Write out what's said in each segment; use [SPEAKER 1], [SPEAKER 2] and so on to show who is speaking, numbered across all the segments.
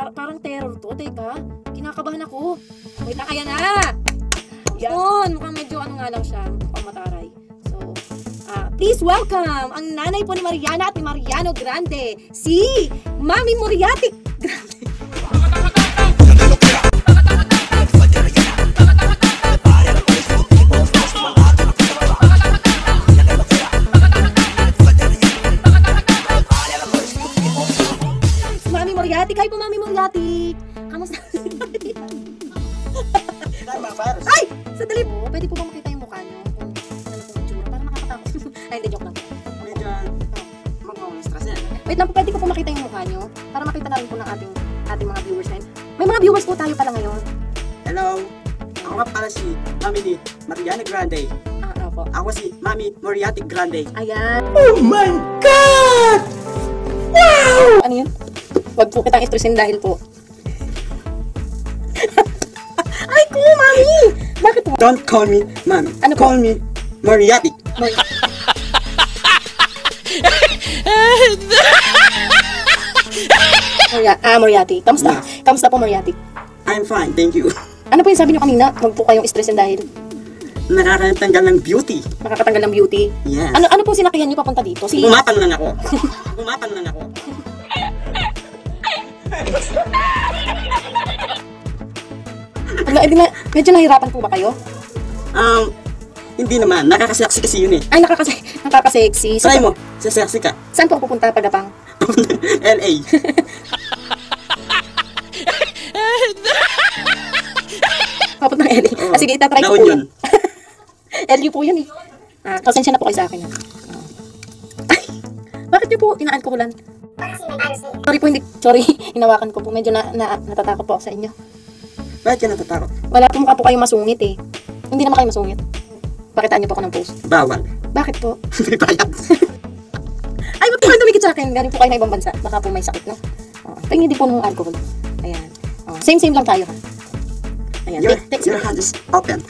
[SPEAKER 1] Parang terror to. Teka, kinakabahan ako. Wait lang, ayan na! Yun, mukhang medyo ano nga lang siya, mukhang mataray. So, please welcome ang nanay po ni Mariana at ni Mariano Grande, si Mami Moriati Grande. Mami Moriati, kayo po Mami Moriati. Kamusta? Ay! Sandali po, pwede po ba makita yung mukha nyo? Kung ano po yung tsura, para makakatakot. Ay, hindi, joke lang.
[SPEAKER 2] Medyo stress yan.
[SPEAKER 1] Wait lang po, pwede ko po makita yung mukha nyo? Para makita na rin po ng ating mga viewers na yun. May mga viewers po tayo pala ngayon.
[SPEAKER 2] Hello! Ako nga pala si Mami ni Mariana Grande.
[SPEAKER 1] Opo.
[SPEAKER 2] Ako si Mami Moriati Grande.
[SPEAKER 1] Ayan.
[SPEAKER 2] Oh my God!
[SPEAKER 1] Wow! Ano yun? Huwag po kitang istresin dahil po. Ay ko, Mami! Bakit po?
[SPEAKER 2] Don't call me Mami.
[SPEAKER 1] Ano po?
[SPEAKER 2] Call me Moriati.
[SPEAKER 1] Moriati. Kamusta?
[SPEAKER 2] Yeah.
[SPEAKER 1] Kamusta po, Moriati?
[SPEAKER 2] I'm fine, thank you.
[SPEAKER 1] Ano po yung sabi niyo kanina? Huwag po kayong istresin dahil
[SPEAKER 2] Nakakatanggal ng beauty.
[SPEAKER 1] makakatanggal ng beauty.
[SPEAKER 2] Yes.
[SPEAKER 1] Ano po sinakihan niyo papunta dito?
[SPEAKER 2] Gumapang lang ako. Gumapang lang ako.
[SPEAKER 1] Medyo nahirapan po ba kayo?
[SPEAKER 2] Hindi naman. Nakakasaksi kasi yun eh.
[SPEAKER 1] Ay, nakakasexy.
[SPEAKER 2] Try mo. Sasaksi ka.
[SPEAKER 1] Saan po ako pupunta pagapang?
[SPEAKER 2] LA.
[SPEAKER 1] Papunta ng LA.
[SPEAKER 2] Oo.
[SPEAKER 1] Sige, itatry ko
[SPEAKER 2] Naon
[SPEAKER 1] po
[SPEAKER 2] yun.
[SPEAKER 1] yan. LU po yun eh. Pasensya na po kayo sa akin. Ay, bakit niyo po inaalkoholan? Sorry po, hindi. Sorry, hinawakan ko po. Medyo natatakot po ako sa inyo.
[SPEAKER 2] Bakit ka natatakot?
[SPEAKER 1] Wala po mukha po kayo masungit eh. Hindi naman kayo masungit. Pakitaan niyo po ako ng post.
[SPEAKER 2] Bawal.
[SPEAKER 1] Bakit po?
[SPEAKER 2] May bayad.
[SPEAKER 1] Ay, ba't po kayo tumikit sa akin? Galing po kayo na ibang bansa. Baka po may sakit, no? Tingin din po ng alcohol. Ayan. Same lang tayo, ha? Ayan.
[SPEAKER 2] Your hand is open.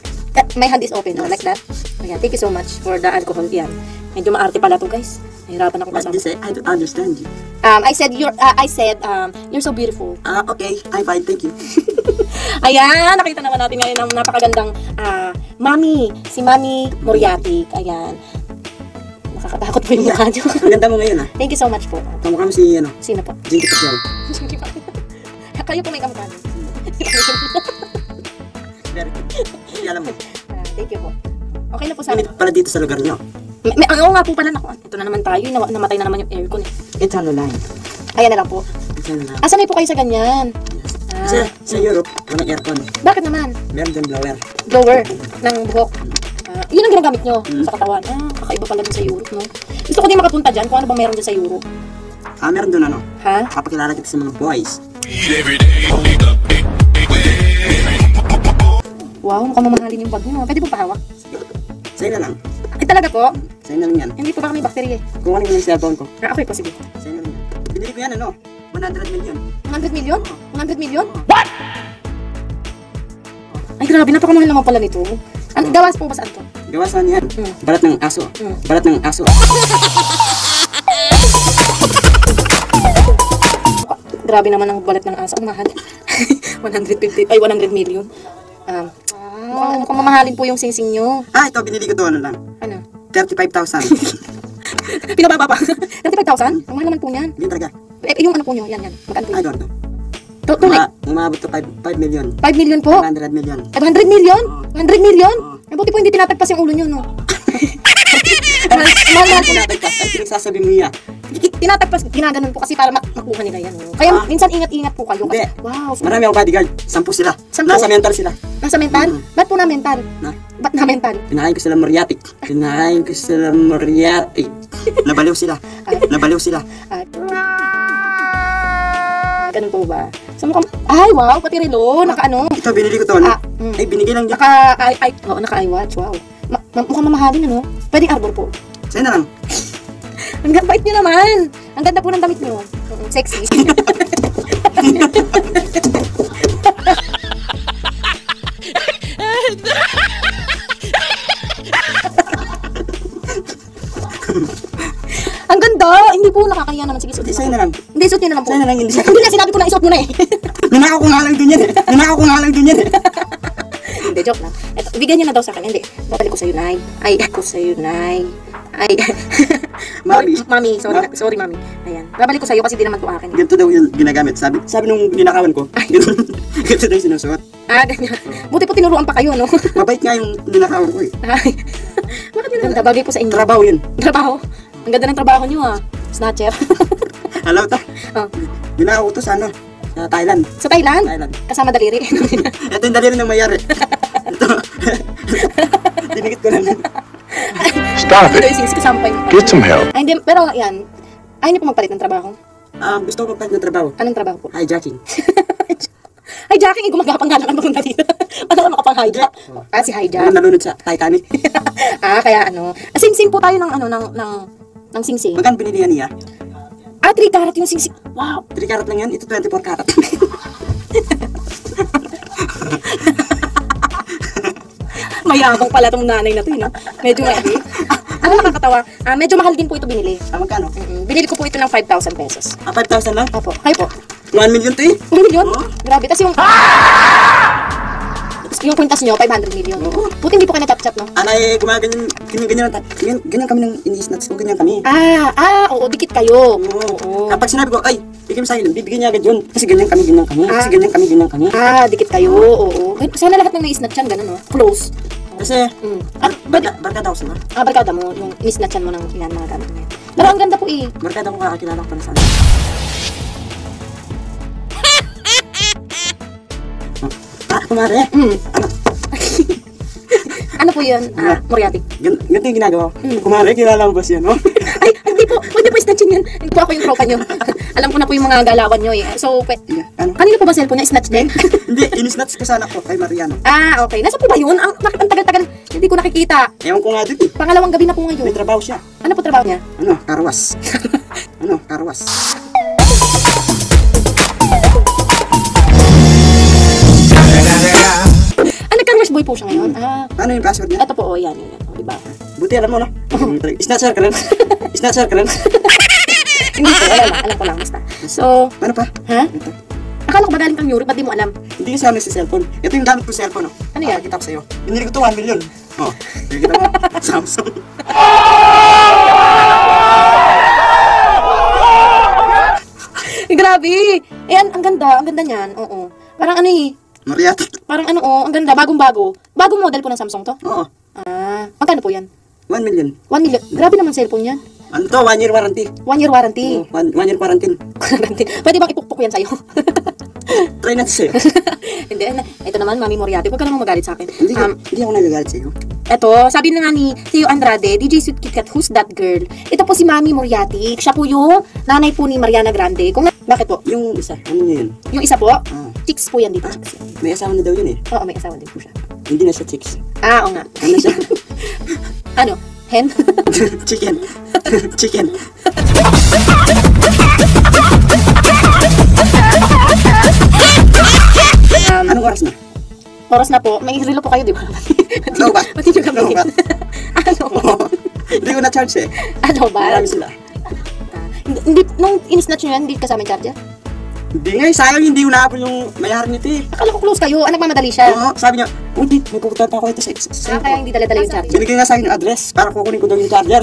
[SPEAKER 1] My hand is open, like that. Ayan. Thank you so much for the alcohol. Yan. Medyo maarte pala to, guys. Nahirapan ako
[SPEAKER 2] What
[SPEAKER 1] kasama.
[SPEAKER 2] did you say? I don't understand you.
[SPEAKER 1] I said you're so beautiful.
[SPEAKER 2] Okay. I'm fine. Thank you.
[SPEAKER 1] Ayan, nakita naman natin ngayon ang napakagandang Mami, si Mami Moriati. Ayan. Nakakatakot po yung mukha niyo.
[SPEAKER 2] Ang ganda mo ngayon, ah.
[SPEAKER 1] Thank you so much po.
[SPEAKER 2] Kamukha mo si,
[SPEAKER 1] Sino po?
[SPEAKER 2] Jinky Patel.
[SPEAKER 1] Kayo po may kamukha niyo.
[SPEAKER 2] Very good. Hindi alam mo.
[SPEAKER 1] Thank you po. Okay na po sana.
[SPEAKER 2] Init pala dito sa lugar niyo.
[SPEAKER 1] Oo nga po pala. Ito na naman tayo. Namatay na naman yung aircon eh.
[SPEAKER 2] It's on the line.
[SPEAKER 1] Ayan na lang po.
[SPEAKER 2] It's on the line.
[SPEAKER 1] Sanay po kayo sa ganyan?
[SPEAKER 2] Sa Europe, walang aircon.
[SPEAKER 1] Bakit naman?
[SPEAKER 2] Meron din blower.
[SPEAKER 1] Blower ng buhok. Yun ang ginagamit nyo sa katawan. Kakaiba pala din sa Europe, no? Gusto ko din makapunta dyan kung ano bang meron dyan sa Europe.
[SPEAKER 2] Meron doon
[SPEAKER 1] Ha?
[SPEAKER 2] Kapakilala kita sa mga boys.
[SPEAKER 1] Wow, mukhang mamahalin yung bag nyo. Pwede po pahawak?
[SPEAKER 2] Sa'yo na lang.
[SPEAKER 1] Ay, talaga po?
[SPEAKER 2] Sa'yo na lang yan.
[SPEAKER 1] Hindi po baka may bacteria eh.
[SPEAKER 2] Kung ano yung cellphone ko.
[SPEAKER 1] Okay po, sige.
[SPEAKER 2] Sa'yo na lang yan. Binili ko yan, 100 million.
[SPEAKER 1] 100 million? 100 million? What? Ay, grabe. Napakamahal naman pala nito. Gawas po ba saan to?
[SPEAKER 2] Gawa saan yan? Balat ng aso. Balat ng aso.
[SPEAKER 1] Grabe naman ang balat ng aso. Ang mahal. 100 million. Mukhang mamahalin po yung singsing nyo.
[SPEAKER 2] Ito, binili ko doon lang.
[SPEAKER 1] Ano?
[SPEAKER 2] 35,000.
[SPEAKER 1] Pinababa pa. 35,000? Ang mahal naman po niyan.
[SPEAKER 2] Hindi talaga.
[SPEAKER 1] Yung ano po nyo, yan. Magkano po
[SPEAKER 2] I
[SPEAKER 1] yun?
[SPEAKER 2] don't know.
[SPEAKER 1] Tunay.
[SPEAKER 2] Umabot to 5 million.
[SPEAKER 1] 5 million po?
[SPEAKER 2] 100 million.
[SPEAKER 1] 500 million? 100 million?
[SPEAKER 2] Oo.
[SPEAKER 1] Buti po hindi tinatagpas yung ulo nyo, no? Mahal po.
[SPEAKER 2] Tinatagpas. Ay, pinagsasabi mo yan.
[SPEAKER 1] Tinatagpas, ginaganon po kasi para makuha nila yan. No? Kaya minsan ingat-ingat po kayo. Kasi,
[SPEAKER 2] Hindi.
[SPEAKER 1] wow.
[SPEAKER 2] Marami akong bodyguard. 10 sila.
[SPEAKER 1] 10?
[SPEAKER 2] Nasa mental sila.
[SPEAKER 1] Nasa mental? Ba't po na mental?
[SPEAKER 2] Na?
[SPEAKER 1] Ba't na mental?
[SPEAKER 2] Pinakain ko sila Moriatic. Pinakain ko sila Moriatic. Nabaliw sila. Nabaliw sila.
[SPEAKER 1] Ganun po ba? So mukhang, ay wow, pati relo, naka-ano.
[SPEAKER 2] Ito, binili ko to, Ay, binigay lang dyan.
[SPEAKER 1] Naka-iWatch, wow. Mukhang mamahalin, ano? Pwedeng arbor po.
[SPEAKER 2] Sa'yo na lang.
[SPEAKER 1] Ang bait nyo naman. Ang ganda po ng damit nyo. Sexy. Ang ganda. Hindi Hindi po, nakakahiya naman. Sige, suot
[SPEAKER 2] Hindi,
[SPEAKER 1] niyo
[SPEAKER 2] sa'yo
[SPEAKER 1] na
[SPEAKER 2] na lang.
[SPEAKER 1] po. Hindi, suot niyo na lang po.
[SPEAKER 2] Sa'yo na lang, hindi sa'yo.
[SPEAKER 1] Hindi na, sinabi ko na isuot mo na eh.
[SPEAKER 2] Ninakaw ko nga lang dun yan eh. Ninakaw ko nga lang dun yan eh.
[SPEAKER 1] Hindi, joke lang. Eto, bigyan niyo na daw sa akin. Hindi, babalik ko sa'yo, Nay. Ay, ako sa'yo, Nay. Ay,
[SPEAKER 2] Mami.
[SPEAKER 1] Mami, sorry, Mami. Ayan, babalik ko sa'yo kasi di naman to akin.
[SPEAKER 2] Ganito daw yung ginagamit. Sabi nung ninakawan ko, ganito daw yung sinusuot.
[SPEAKER 1] Ah, ganyan. Buti po tinuruan pa kayo, no?
[SPEAKER 2] Mabait nga yung ninakawan ko eh.
[SPEAKER 1] Ay, bakit yun? Ganda, bagay po sa inyo.
[SPEAKER 2] Trabaho yun.
[SPEAKER 1] Trabaho? Ang ganda ng trabaho niyo, ah. Snatcher.
[SPEAKER 2] Alam mo to?
[SPEAKER 1] Oh.
[SPEAKER 2] Ninakaw ko to sa ano? Sa Thailand.
[SPEAKER 1] Sa Thailand?
[SPEAKER 2] Thailand.
[SPEAKER 1] Kasama daliri.
[SPEAKER 2] Ito yung daliri ng mayari. Ito. Dinigit ko lang.
[SPEAKER 3] Stop
[SPEAKER 1] Ito
[SPEAKER 3] it.
[SPEAKER 1] yung singis kasama pa yun.
[SPEAKER 3] Get some help.
[SPEAKER 1] Ay, hindi, pero yan. Ay, hindi po magpalit ng trabaho.
[SPEAKER 2] Gusto ko magpalit ng trabaho.
[SPEAKER 1] Anong trabaho po?
[SPEAKER 2] Hijacking.
[SPEAKER 1] Ay, Jacking, gumagapang nga lang ang papunta dito. Paano ka makapang-hijack? Ah, si hijack.
[SPEAKER 2] Ano nalunod sa Titanic?
[SPEAKER 1] Kaya ano. Sing-sing po tayo ng ano, ng sing-sing.
[SPEAKER 2] Magkano binili yan niya?
[SPEAKER 1] 3 karat yung sing-sing. Wow.
[SPEAKER 2] 3 karat lang yan. Ito 24 karat.
[SPEAKER 1] Mayabang pala tong nanay na to, no? Medyo ano nakakatawa? Medyo mahal din po ito binili.
[SPEAKER 2] Magkano?
[SPEAKER 1] Binili ko po ito ng 5,000 pesos.
[SPEAKER 2] 5,000 lang?
[SPEAKER 1] Opo. Kayo po?
[SPEAKER 2] 1 million to eh.
[SPEAKER 1] 1 million?
[SPEAKER 2] Oo.
[SPEAKER 1] Grabe. Tapos yung kwintas nyo, 500 million. Buti hindi po kayo nag-chat-chat, no?
[SPEAKER 2] Anay, gumaganyan, ganyan kami ng ini-snatch ko, ganyan kami.
[SPEAKER 1] Oo, dikit kayo.
[SPEAKER 2] Oo. Kapag sinabi ko, ay, bigyan mo sa akin, bibigyan niya agad yun. Kasi ganyan kami. Kasi ganyan kami.
[SPEAKER 1] Dikit kayo. Oo. Sana lahat ng na-snatch yan, gano'n, no? Close.
[SPEAKER 2] Kasi, barkada ako sila.
[SPEAKER 1] Barkada mo, yung in-snatchan mo ng yan, mga gamit niya. Pero ang ganda po eh.
[SPEAKER 2] Barkada ko kakakilala ko pala sa akin. Kumare.
[SPEAKER 1] Ano po yun? Moriarty.
[SPEAKER 2] Ganito yung ginagawa ko. Kumare, kilala mo ba siya, no?
[SPEAKER 1] Ay, hindi po. Pwede po snatchin yan. Hindi po ako yung tropa nyo. Alam ko na po yung mga galawan nyo eh. So,
[SPEAKER 2] Ano?
[SPEAKER 1] kanino po ba cellphone niya? Snatch din?
[SPEAKER 2] Hindi, in-snatch ko sa anak ko, kay Mariano.
[SPEAKER 1] Okay. Nasa po ba yun? Bakit ang tagal-tagal? Hindi ko nakikita.
[SPEAKER 2] Ewan ko nga dito eh.
[SPEAKER 1] Pangalawang gabi na po
[SPEAKER 2] May
[SPEAKER 1] ngayon.
[SPEAKER 2] trabaho siya.
[SPEAKER 1] Ano po trabaho niya?
[SPEAKER 2] Karwas. Karwas.
[SPEAKER 1] Nagka-rush boy po siya ngayon.
[SPEAKER 2] Ano yung password niya?
[SPEAKER 1] Ito po, yan. O, diba?
[SPEAKER 2] Buti alam mo, no? Snatcher ka lang.
[SPEAKER 1] Hindi po, alam ko lang. Basta. So,
[SPEAKER 2] Ano pa?
[SPEAKER 1] ha?
[SPEAKER 2] Ito.
[SPEAKER 1] Akala ko ba galing kang Europe? Ba't di mo alam?
[SPEAKER 2] Hindi sa amin si cellphone. Ito yung gamit ko cellphone, no?
[SPEAKER 1] Ano yan?
[SPEAKER 2] Kita ko sa'yo. Binili ko to 1 million. Nakikita mo. Samsung.
[SPEAKER 1] Grabe! Ayan, ang ganda niyan. Oo. Parang ano eh.
[SPEAKER 2] Moriarty.
[SPEAKER 1] Parang ano, ang ganda. Bagong-bago. Bagong model po ng Samsung to?
[SPEAKER 2] Oo.
[SPEAKER 1] Magkano po yan?
[SPEAKER 2] 1 million.
[SPEAKER 1] 1 million. Grabe naman cellphone yan.
[SPEAKER 2] Ano to? 1 year warranty.
[SPEAKER 1] 1 year warranty.
[SPEAKER 2] 1 year quarantine.
[SPEAKER 1] Pwede bang ipukpuk yan sa'yo?
[SPEAKER 2] Try natin sa'yo.
[SPEAKER 1] Hindi. Ito naman, Mami Moriarty. Huwag ka naman magalit sa akin.
[SPEAKER 2] Hindi ako nagagalit sa'yo.
[SPEAKER 1] Ito, sabi na nga ni Theo Andrade, DJ Sweet Kit Kat, who's that girl? Ito po si Mami Moriarty. Siya po yung nanay po ni Mariana Grande. Bakit po?
[SPEAKER 2] Yung isa, ano niya yun?
[SPEAKER 1] Yung isa po, chicks po yan dito. Chicks.
[SPEAKER 2] May asawa na daw yun eh.
[SPEAKER 1] Oo, may asawa din po siya.
[SPEAKER 2] Hindi na siya chicks.
[SPEAKER 1] Oo nga.
[SPEAKER 2] Ano siya?
[SPEAKER 1] Ano? Hen?
[SPEAKER 2] Chicken. Chicken. Anong oras na?
[SPEAKER 1] Oras na po. May relo po kayo, di ba?
[SPEAKER 2] Ano ba?
[SPEAKER 1] Pati yung
[SPEAKER 2] Ano ba?
[SPEAKER 1] Ano?
[SPEAKER 2] Hindi ko na-charge eh.
[SPEAKER 1] Ano ba?
[SPEAKER 2] Marami sila.
[SPEAKER 1] Hindi, nung in-snatch nyo yan, hindi kasama yung charger?
[SPEAKER 2] Hindi nga, sayang hindi ko nahabol yung mayari nito eh.
[SPEAKER 1] Akala ko close kayo. Nagmamadali siya.
[SPEAKER 2] Oo, sabi niya, hindi, may pupunta pa ako ito sa
[SPEAKER 1] Kaya hindi dala-dala yung charger.
[SPEAKER 2] Binigay nga sa akin yung address para kukunin ko daw yung charger.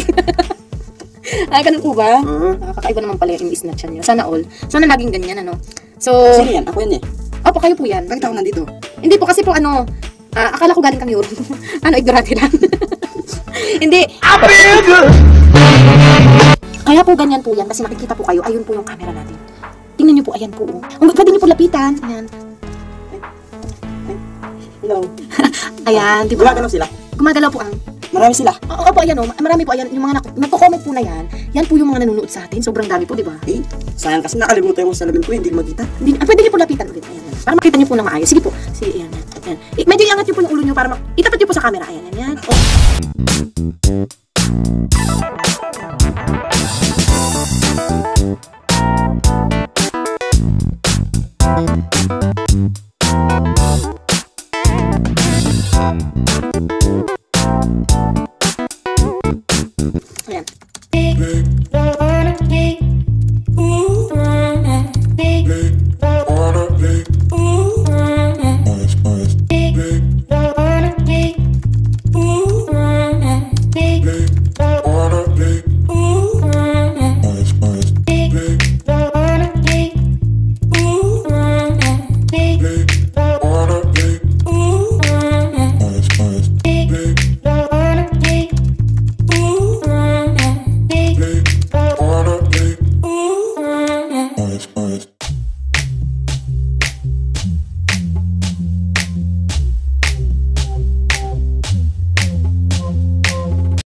[SPEAKER 1] Ganun po ba?
[SPEAKER 2] Oo.
[SPEAKER 1] Nakakaiba naman pala yung in-snatch nyo. Sana all. Sana laging ganyan, ano? So,
[SPEAKER 2] Sino yan? Ako yan eh.
[SPEAKER 1] opo, kayo po yan.
[SPEAKER 2] Bakit ako nandito?
[SPEAKER 1] Hindi po kasi po akala ko galing kang Europe. Ignorante lang. Hindi. Kaya po ganyan po yan kasi makikita po kayo. Ayun po yung camera natin. Tingnan niyo po, ayan po. Pwede niyo po lapitan. Ayan.
[SPEAKER 2] Hello.
[SPEAKER 1] Ayan, di ba?
[SPEAKER 2] Gumagalaw sila.
[SPEAKER 1] Gumagalaw po ang.
[SPEAKER 2] Marami sila.
[SPEAKER 1] Opo, ayan o. Marami po, ayan. Yung mga nagko-comment po na yan. Yan po yung mga nanonood sa atin. Sobrang dami po, di ba?
[SPEAKER 2] Eh, sayang kasi nakalimutan yung salamin ko, hindi ko makita.
[SPEAKER 1] Pwede niyo po lapitan ulit. Ayan, ayan. Para makita niyo po na maayos. Sige po. Sige, ayan. Ayan. Medyo iangat niyo po yung ulo niyo para itapat niyo po sa camera. Ayan, ayan. Oh.